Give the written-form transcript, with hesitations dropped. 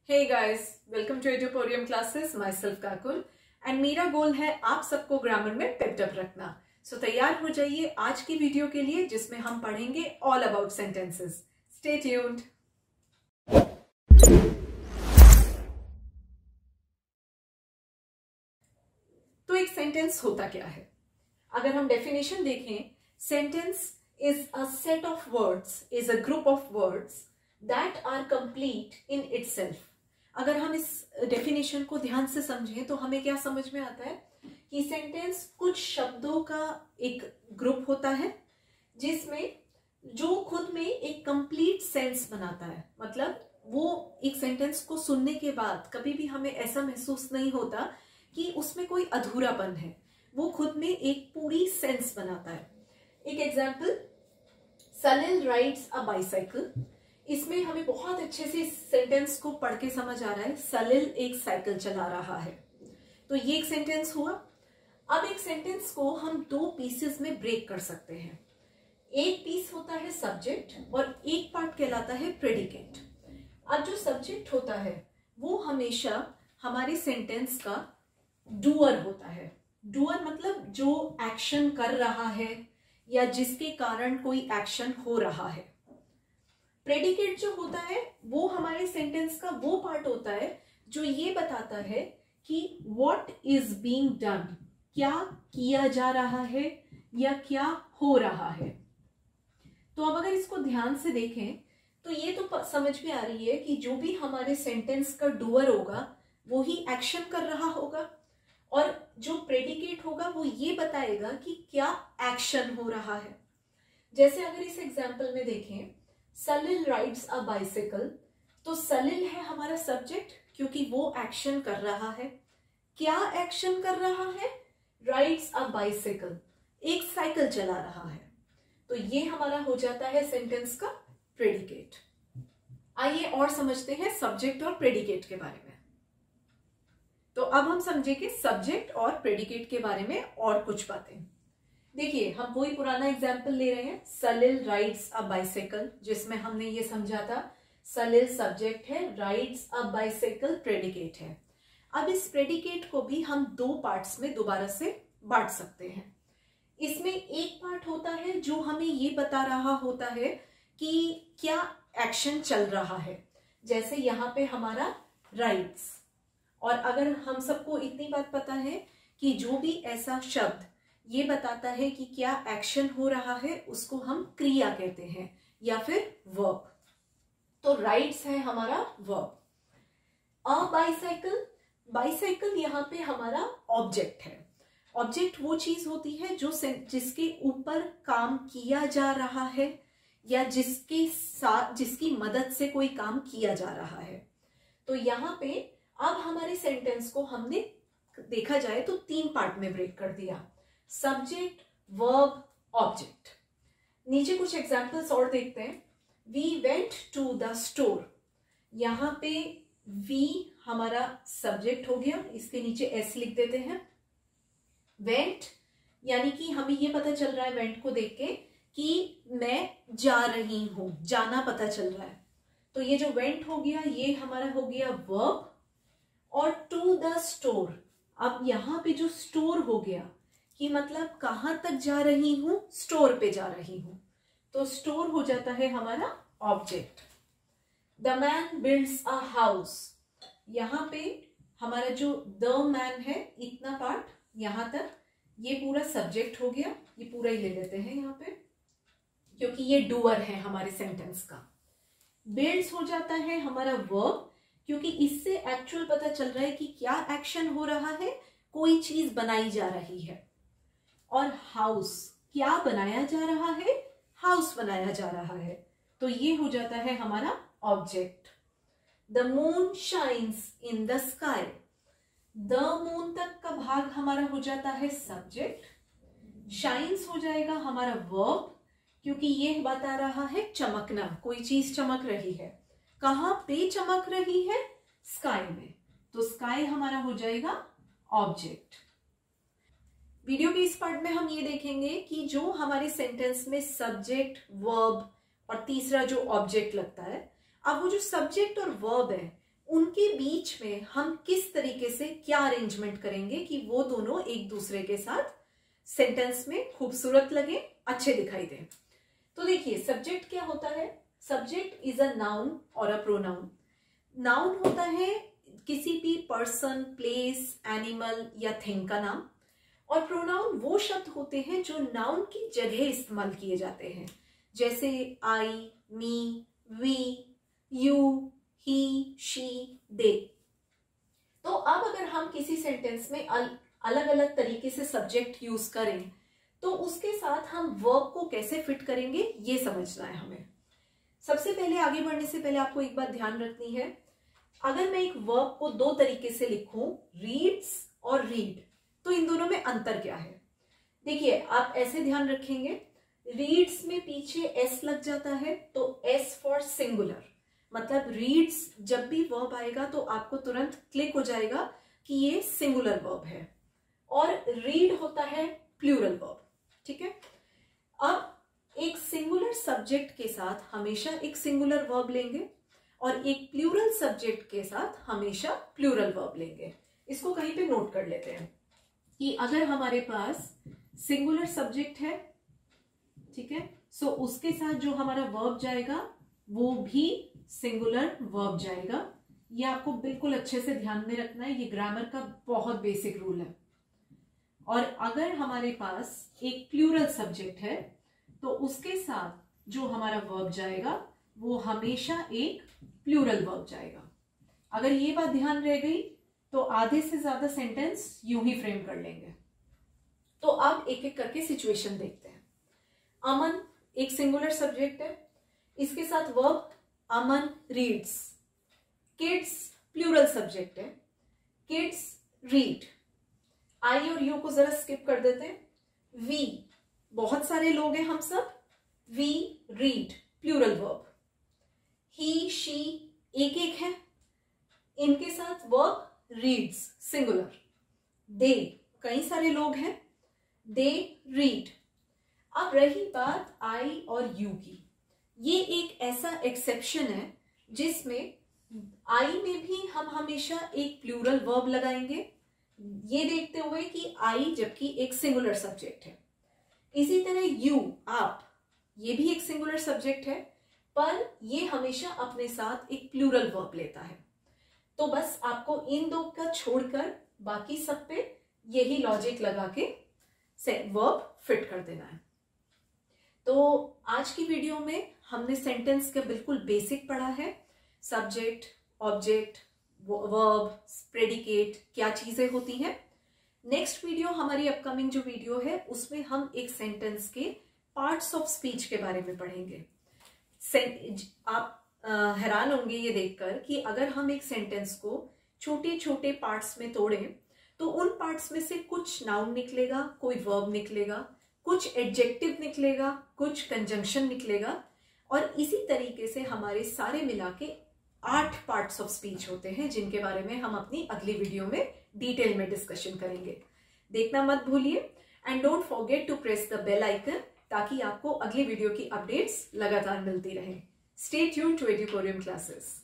Hey guys, welcome to Eduporium classes. Myself Kakul and मेरा goal है आप सबको ग्रामर में पिक्ड अप रखना। सो तैयार हो जाइए आज की वीडियो के लिए जिसमें हम पढ़ेंगे all about sentences. Stay tuned. तो एक सेंटेंस होता क्या है? अगर हम डेफिनेशन देखें, sentence is a set of words, is a group of words that are complete in itself. अगर हम इस डेफिनेशन को ध्यान से समझें तो हमें क्या समझ में आता है कि सेंटेंस कुछ शब्दों का एक ग्रुप होता है जिसमें जो खुद में एक कंप्लीट सेंस बनाता है। मतलब वो एक सेंटेंस को सुनने के बाद कभी भी हमें ऐसा महसूस नहीं होता कि उसमें कोई अधूरापन है, वो खुद में एक पूरी सेंस बनाता है। एक एग्जाम्पल, सलिल राइड्स अ बाइसाइकिल। इसमें हमें बहुत अच्छे से इस सेंटेंस को पढ़ के समझ आ रहा है, सलिल एक साइकिल चला रहा है। तो ये एक सेंटेंस हुआ। अब एक सेंटेंस को हम दो पीसेस में ब्रेक कर सकते हैं। एक पीस होता है सब्जेक्ट और एक पार्ट कहलाता है प्रेडिकेट। अब जो सब्जेक्ट होता है वो हमेशा हमारे सेंटेंस का डूअर होता है। डूअर मतलब जो एक्शन कर रहा है या जिसके कारण कोई एक्शन हो रहा है। प्रेडिकेट जो होता है वो हमारे सेंटेंस का वो पार्ट होता है जो ये बताता है कि व्हाट इज बीइंग डन, क्या किया जा रहा है या क्या हो रहा है। तो अब अगर इसको ध्यान से देखें तो ये तो समझ में आ रही है कि जो भी हमारे सेंटेंस का डूअर होगा वो ही एक्शन कर रहा होगा और जो प्रेडिकेट होगा वो ये बताएगा कि क्या एक्शन हो रहा है। जैसे अगर इस एग्जाम्पल में देखें, सलिल राइड्स अ बाइसाइकिल, तो सलिल है हमारा सब्जेक्ट क्योंकि वो एक्शन कर रहा है। क्या एक्शन कर रहा है? राइड्स अ बाइसाइकिल, एक साइकिल चला रहा है। तो ये हमारा हो जाता है सेंटेंस का प्रेडिकेट। आइए और समझते हैं सब्जेक्ट और प्रेडिकेट के बारे में। तो अब हम समझेंगे सब्जेक्ट और प्रेडिकेट के बारे में और कुछ बातें। देखिए, हम वही पुराना एग्जाम्पल ले रहे हैं, सलिल राइड्स अ बाइसाइकिल, जिसमें हमने ये समझा था सलिल सब्जेक्ट है, राइड्स अ बाइसाइकिल प्रेडिकेट है। अब इस प्रेडिकेट को भी हम दो पार्ट्स में दोबारा से बांट सकते हैं। इसमें एक पार्ट होता है जो हमें ये बता रहा होता है कि क्या एक्शन चल रहा है। जैसे यहाँ पे हमारा राइड्स, और अगर हम सबको इतनी बात पता है कि जो भी ऐसा शब्द ये बताता है कि क्या एक्शन हो रहा है उसको हम क्रिया कहते हैं या फिर वर्ब। तो राइड्स है हमारा वर्ब। अ बाइसाइकिल, बाइसाइकिल यहाँ पे हमारा ऑब्जेक्ट है। ऑब्जेक्ट वो चीज होती है जो जिसके ऊपर काम किया जा रहा है या जिसके साथ जिसकी मदद से कोई काम किया जा रहा है। तो यहाँ पे अब हमारे सेंटेंस को हमने देखा जाए तो तीन पार्ट में ब्रेक कर दिया, सब्जेक्ट, वर्ब, ऑब्जेक्ट। नीचे कुछ एग्जाम्पल्स और देखते हैं। We went to the store, यहां पे वी हमारा सब्जेक्ट हो गया, इसके नीचे एस लिख देते हैं। वेंट यानी कि हमें ये पता चल रहा है वेंट को देख के कि मैं जा रही हूं, जाना पता चल रहा है। तो ये जो वेंट हो गया ये हमारा हो गया वर्ब। और टू द स्टोर, अब यहां पे जो स्टोर हो गया कि मतलब कहां तक जा रही हूं, स्टोर पे जा रही हूं, तो स्टोर हो जाता है हमारा object. The man builds a house, यहां पे हमारा जो द मैन है इतना पार्ट यहां तक, ये पूरा सब्जेक्ट हो गया, ये पूरा ही ले लेते हैं यहां पे क्योंकि ये डूअर है हमारे सेंटेंस का। बिल्ड्स हो जाता है हमारा वर्ब क्योंकि इससे एक्चुअल पता चल रहा है कि क्या एक्शन हो रहा है, कोई चीज बनाई जा रही है। और हाउस, क्या बनाया जा रहा है, हाउस बनाया जा रहा है, तो ये हो जाता है हमारा object. The moon shines in the sky, the moon तक का भाग हमारा हो जाता है सब्जेक्ट। शाइन्स हो जाएगा हमारा वर्ब क्योंकि ये बता रहा है चमकना, कोई चीज चमक रही है। कहां पे चमक रही है? स्काई में, तो स्काई हमारा हो जाएगा ऑब्जेक्ट। वीडियो के इस पार्ट में हम ये देखेंगे कि जो हमारे सेंटेंस में सब्जेक्ट, वर्ब और तीसरा जो ऑब्जेक्ट लगता है, अब वो जो सब्जेक्ट और वर्ब है उनके बीच में हम किस तरीके से क्या अरेंजमेंट करेंगे कि वो दोनों एक दूसरे के साथ सेंटेंस में खूबसूरत लगे, अच्छे दिखाई दें। तो देखिए सब्जेक्ट क्या होता है? सब्जेक्ट इज अ नाउन और अ प्रोनाउन। नाउन होता है किसी भी पर्सन, प्लेस, एनिमल या थिंग का नाम, और प्रोनाउन वो शब्द होते हैं जो नाउन की जगह इस्तेमाल किए जाते हैं, जैसे आई, मी, वी, यू, ही, शी, दे। तो अब अगर हम किसी सेंटेंस में अलग अलग तरीके से सब्जेक्ट यूज करें तो उसके साथ हम वर्ब को कैसे फिट करेंगे ये समझना है हमें। सबसे पहले आगे बढ़ने से पहले आपको एक बात ध्यान रखनी है, अगर मैं एक वर्ब को दो तरीके से लिखूं, रीड्स और रीड, तो इन दोनों में अंतर क्या है? देखिए आप ऐसे ध्यान रखेंगे, रीड्स में पीछे एस लग जाता है तो एस फॉर सिंगुलर, मतलब रीड्स जब भी वर्ब आएगा तो आपको तुरंत क्लिक हो जाएगा कि ये सिंगुलर वर्ब है, और रीड होता है प्लूरल वर्ब। ठीक है, अब एक सिंगुलर सब्जेक्ट के साथ हमेशा एक सिंगुलर वर्ब लेंगे और एक प्लूरल सब्जेक्ट के साथ हमेशा प्लूरल वर्ब लेंगे। इसको कहीं पे नोट कर लेते हैं कि अगर हमारे पास सिंगुलर सब्जेक्ट है, ठीक है, सो उसके साथ जो हमारा वर्ब जाएगा वो भी सिंगुलर वर्ब जाएगा। ये आपको बिल्कुल अच्छे से ध्यान में रखना है, ये ग्रामर का बहुत बेसिक रूल है। और अगर हमारे पास एक प्लूरल सब्जेक्ट है तो उसके साथ जो हमारा वर्ब जाएगा वो हमेशा एक प्लूरल वर्ब जाएगा। अगर ये बात ध्यान रह गई तो आधे से ज्यादा सेंटेंस यूं ही फ्रेम कर लेंगे। तो अब एक एक करके सिचुएशन देखते हैं। अमन एक सिंगुलर सब्जेक्ट है, इसके साथ वर्ब अमन रीड्स। किड्स प्लूरल सब्जेक्ट है, किड्स रीड। आई और यू को जरा स्किप कर देते हैं। वी बहुत सारे लोग हैं हम सब, we read plural verb. He, she एक एक है, इनके साथ वर्ब रीड्स सिंगुलर। दे कई सारे लोग हैं, दे रीड। अब रही बात आई और यू की, ये एक ऐसा एक्सेप्शन है जिसमें आई में भी हम हमेशा एक प्लूरल वर्ब लगाएंगे, ये देखते हुए कि आई जबकि एक सिंगुलर सब्जेक्ट है। इसी तरह यू आप, ये भी एक सिंगुलर सब्जेक्ट है पर ये हमेशा अपने साथ एक प्लूरल वर्ब लेता है। तो बस आपको इन दो का छोड़कर बाकी सब पे यही लॉजिक लगा के वर्ब फिट कर देना है। तो आज की वीडियो में हमने सेंटेंस का बिल्कुल बेसिक पढ़ा है, सब्जेक्ट, ऑब्जेक्ट, वर्ब, प्रेडिकेट क्या चीजें होती हैं। नेक्स्ट वीडियो हमारी अपकमिंग जो वीडियो है उसमें हम एक सेंटेंस के पार्ट्स ऑफ स्पीच के बारे में पढ़ेंगे। आप हैरान होंगे ये देखकर कि अगर हम एक सेंटेंस को छोटे छोटे पार्ट्स में तोड़ें तो उन पार्ट्स में से कुछ नाउन निकलेगा, कोई वर्ब निकलेगा, कुछ एडजेक्टिव निकलेगा, कुछ कंजंक्शन निकलेगा, और इसी तरीके से हमारे सारे मिला के 8 पार्ट्स ऑफ स्पीच होते हैं जिनके बारे में हम अपनी अगली वीडियो में डिटेल में डिस्कशन करेंगे। देखना मत भूलिए and don't forget to press the bell icon ताकि आपको अगली वीडियो की अपडेट्स लगातार मिलती रहें। Stay tuned to Educorium classes.